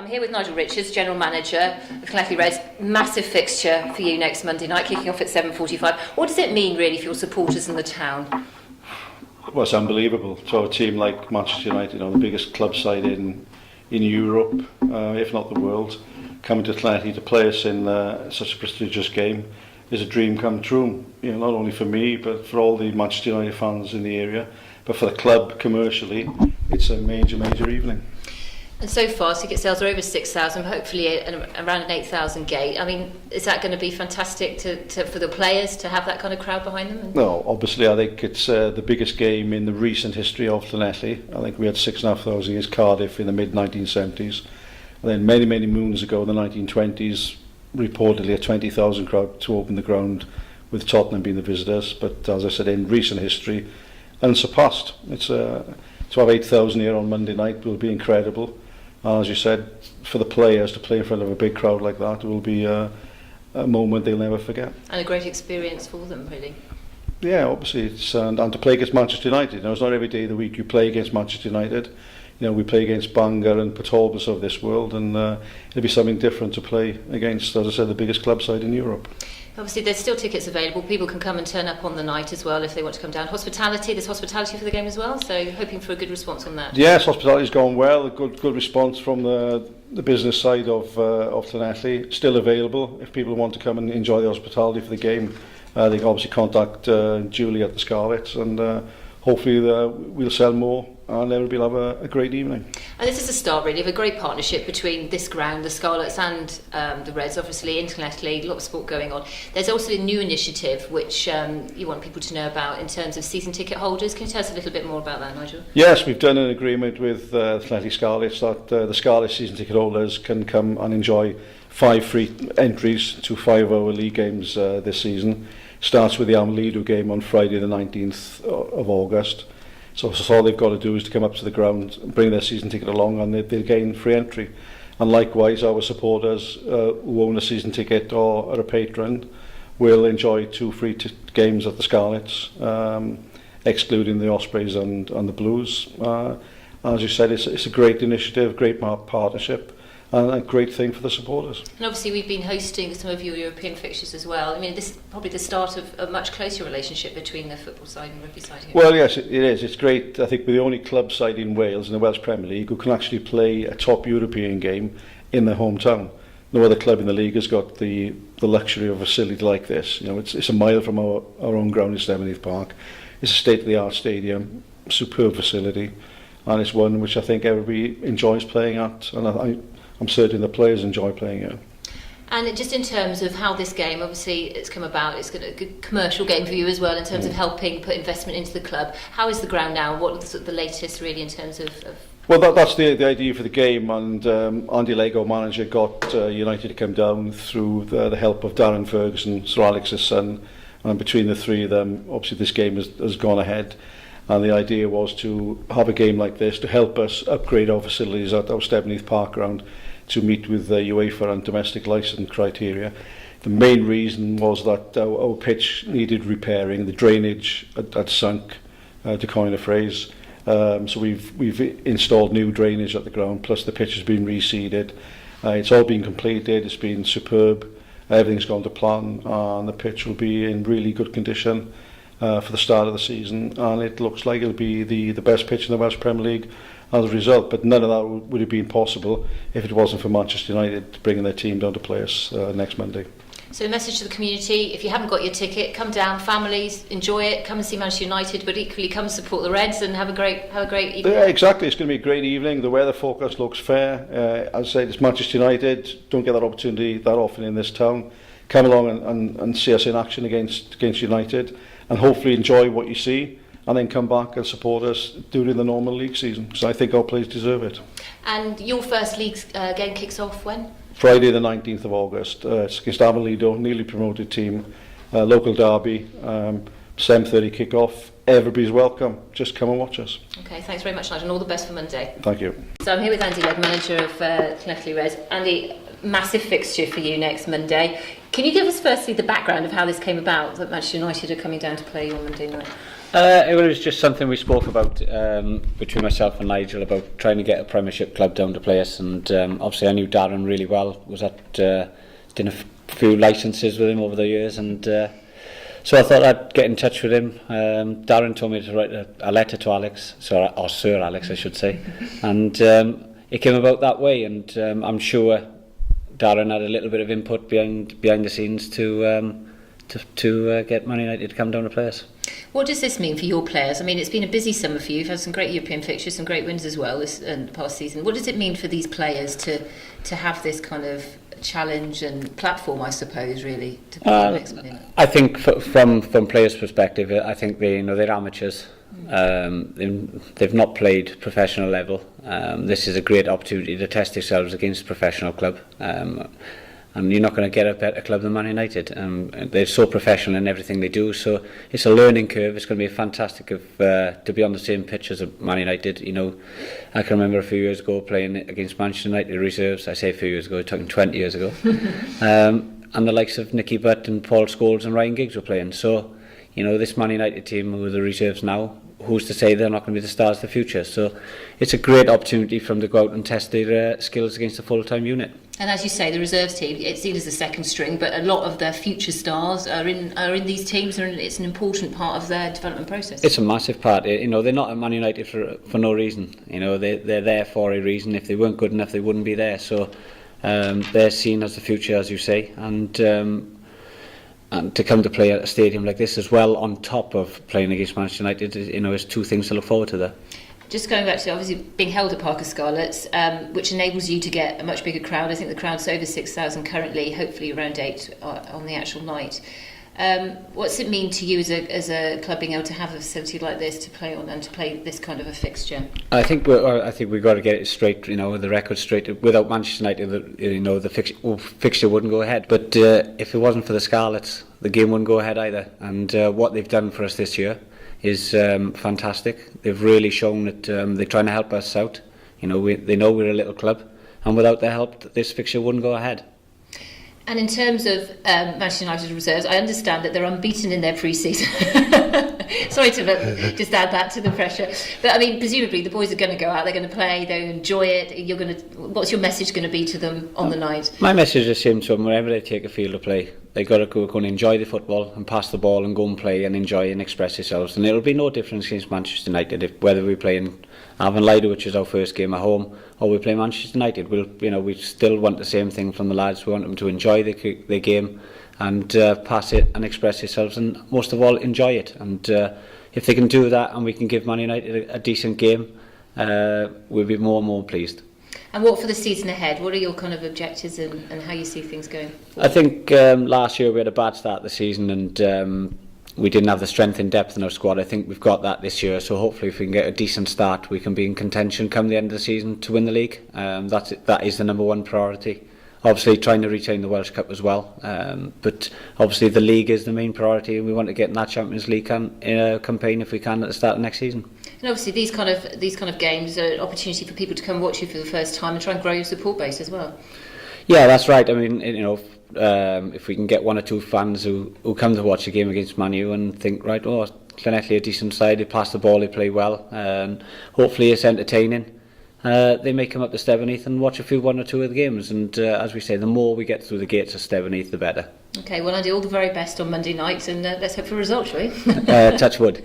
I'm here with Nigel Richards, General Manager of Llanelli Reds. Massive fixture for you next Monday night, kicking off at 7:45. What does it mean, really, for your supporters in the town? Well, it's unbelievable to have a team like Manchester United, the biggest club side in Europe, if not the world, coming to Llanelli to play us in such a prestigious game is a dream come true. Not only for me, but for all the Manchester United fans in the area, but for the club commercially, it's a major evening. And so far, ticket sales are over 6,000, hopefully around an 8,000 gate. I mean, is that going to be fantastic for the players to have that kind of crowd behind them? No, obviously I think it's the biggest game in the recent history of Llanelli. I think we had 6,500 against Cardiff in the mid-1970s. And then many moons ago in the 1920s, reportedly a 20,000 crowd to open the ground, with Tottenham being the visitors. But as I said, in recent history, unsurpassed. It's to have 8,000 here on Monday night will be incredible. And as you said, for the players to play in front of a big crowd like that will be a moment they'll never forget. And a great experience for them, really. Yeah, obviously, it's and to play against Manchester United. It's not every day of the week you play against Manchester United. We play against Bangor and Port Talbot of this world, and it'll be something different to play against, as I said, the biggest club side in Europe. Obviously, there's still tickets available. People can come and turn up on the night as well if they want to come down. There's hospitality for the game as well, so hoping for a good response on that. Yes, hospitality's gone well. A good response from the business side of Llanelli. Still available if people want to come and enjoy the hospitality for the game. They can obviously contact Julie at the Scarlets, and hopefully we'll sell more and everybody will have a great evening. And this is the start, really, of a great partnership between this ground, the Scarlets, and the Reds, obviously, in Llanelli, a lot of sport going on. There's also a new initiative which you want people to know about in terms of season ticket holders. Can you tell us a little bit more about that, Nigel? Yes, we've done an agreement with Llanelli Scarlets that the Scarlets season ticket holders can come and enjoy 5 free entries to 5 of our league games this season. Starts with the Lido game on Friday the 19th of August. So all they've got to do is to come up to the ground, bring their season ticket along, and they'll gain free entry. And likewise, our supporters who own a season ticket or are a patron will enjoy 2 free games at the Scarlets, excluding the Ospreys and the Blues. As you said, it's a great initiative, great partnership, and a great thing for the supporters. And obviously we've been hosting some of your European fixtures as well. I mean, this is probably the start of a much closer relationship between the football side and rugby side here. Well, yes, it is. It's great. I think we're the only club side in Wales, in the Welsh Premier League, who can actually play a top European game in their hometown. No other club in the league has got the luxury of a facility like this. It's a mile from our own ground in Stevenage Park. It's a state-of-the-art stadium, superb facility, and it's one which I think everybody enjoys playing at, and I'm certain the players enjoy playing it. And just in terms of how this game, obviously it's come about, it's a good commercial game for you as well in terms of helping put investment into the club. How is the ground now? What is the latest really in terms of... Well, that's the idea for the game, and Andy Legg, our manager, got United to come down through the help of Darren Ferguson, Sir Alex's son, and between the three of them, obviously this game has gone ahead. And the idea was to have a game like this to help us upgrade our facilities at our Stevenage Park ground to meet with the UEFA and domestic licence criteria. The main reason was that our pitch needed repairing. The drainage had sunk, to coin a phrase. So we've installed new drainage at the ground, plus the pitch has been reseeded. It's all been completed. It's been superb. Everything's gone to plan, and the pitch will be in really good condition for the start of the season, and it looks like it'll be the best pitch in the Welsh Premier League as a result. But none of that would have been possible if it wasn't for Manchester United bringing their team down to play us next Monday. So the message to the community: if you haven't got your ticket, come down, families, enjoy it, come and see Manchester United, but equally come support the Reds and have a great evening. Yeah, exactly. It's going to be a great evening. The weather forecast looks fair. As I said, it's Manchester United. Don't get that opportunity that often in this town. Come along and see us in action against United, and hopefully enjoy what you see, and then come back and support us during the normal league season, because I think our players deserve it. And your first league game kicks off when? Friday the 19th of August. It's against Lido, newly promoted team, local derby, 7:30 kick-off. Everybody's welcome. Just come and watch us. Okay, thanks very much, Nigel, and all the best for Monday. Thank you. So I'm here with Andy Legg, manager of Llanelli Reds. Andy, massive fixture for you next Monday. Can you give us firstly the background of how this came about, that Manchester United are coming down to play you on Monday night? It was just something we spoke about between myself and Nigel about trying to get a Premiership club down to play us, and obviously I knew Darren really well. Was at did a few licences with him over the years, and so I thought I'd get in touch with him. Darren told me to write a letter to Alex, or Sir Alex, I should say, and it came about that way. And I'm sure Darren had a little bit of input behind the scenes to get Man United to come down to play us. What does this mean for your players? I mean, it's been a busy summer for you. You've had some great European fixtures, some great wins as well this past season. What does it mean for these players to have this kind of challenge and platform, I suppose, really, to play the next minute? I think from players' perspective, I think they're amateurs. They've not played professional level. This is a great opportunity to test yourselves against a professional club. And you're not going to get a better club than Man United. They're so professional in everything they do, so it's a learning curve. It's going to be fantastic to be on the same pitch as Man United. You know, I can remember a few years ago playing against Manchester United reserves. I say a few years ago, talking 20 years ago. And the likes of Nicky Butt and Paul Scholes and Ryan Giggs were playing. So, you know, this Man United team who are the reserves now, who's to say they're not going to be the stars of the future? So it's a great opportunity for them to go out and test their skills against a full-time unit. And as you say, the reserves team, it's seen as the second string, but a lot of their future stars are in these teams, and it's an important part of their development process. It's a massive part. You know, they're not at Man United for no reason. You know, they're there for a reason. If they weren't good enough, they wouldn't be there. So they're seen as the future, as you say, and to come to play at a stadium like this as well, on top of playing against Manchester United, you know, is two things to look forward to there. Just going back to obviously being held at Parker Scarlets, which enables you to get a much bigger crowd. I think the crowd's over 6,000 currently, hopefully around 8 on the actual night. What's it mean to you as a club being able to have a facility like this to play on and to play this kind of a fixture? I think we've got to get it straight. You know, the record straight. Without Manchester United, the fixture wouldn't go ahead. But if it wasn't for the Scarlets, the game wouldn't go ahead either. And what they've done for us this year is fantastic. They've really shown that they're trying to help us out. You know, they know we're a little club, and without their help, this fixture wouldn't go ahead. And in terms of Manchester United reserves, I understand that they're unbeaten in their pre-season. Sorry to just add that to the pressure. But I mean, presumably the boys are going to go out, they're going to play, they'll enjoy it. What's your message going to be to them on the night? My message is the same to them. Whenever they take a field of play, they've got to go and enjoy the football and pass the ball and go and play and enjoy and express themselves. And it'll be no difference against Manchester United whether we play in Avonlide, which is our first game at home, or we play Manchester United. We still want the same thing from the lads. We want them to enjoy the game and pass it and express themselves, and most of all enjoy it. And if they can do that and we can give Man United a decent game, we'll be more and more pleased. And what for the season ahead? What are your kind of objectives and how you see things going forward? I think last year we had a bad start to the season, and we didn't have the strength in depth in our squad. I think we've got that this year, so hopefully if we can get a decent start, we can be in contention come the end of the season to win the league. That is the number one priority. Obviously trying to retain the Welsh Cup as well, but obviously the league is the main priority, and we want to get in that Champions League campaign if we can at the start of next season. And obviously these kind of games are an opportunity for people to come watch you for the first time and try and grow your support base as well. Yeah, that's right. I mean, you know, if we can get one or two fans who come to watch a game against Man U and think, right, oh, Llanelli a decent side, they pass the ball, they play well, and hopefully it's entertaining. They may come up to Stevenage and watch one or two of the games, and as we say, the more we get through the gates of Stevenage, the better. Okay, well, I do all the very best on Monday night, and let's hope for a result, shall we? Touch wood.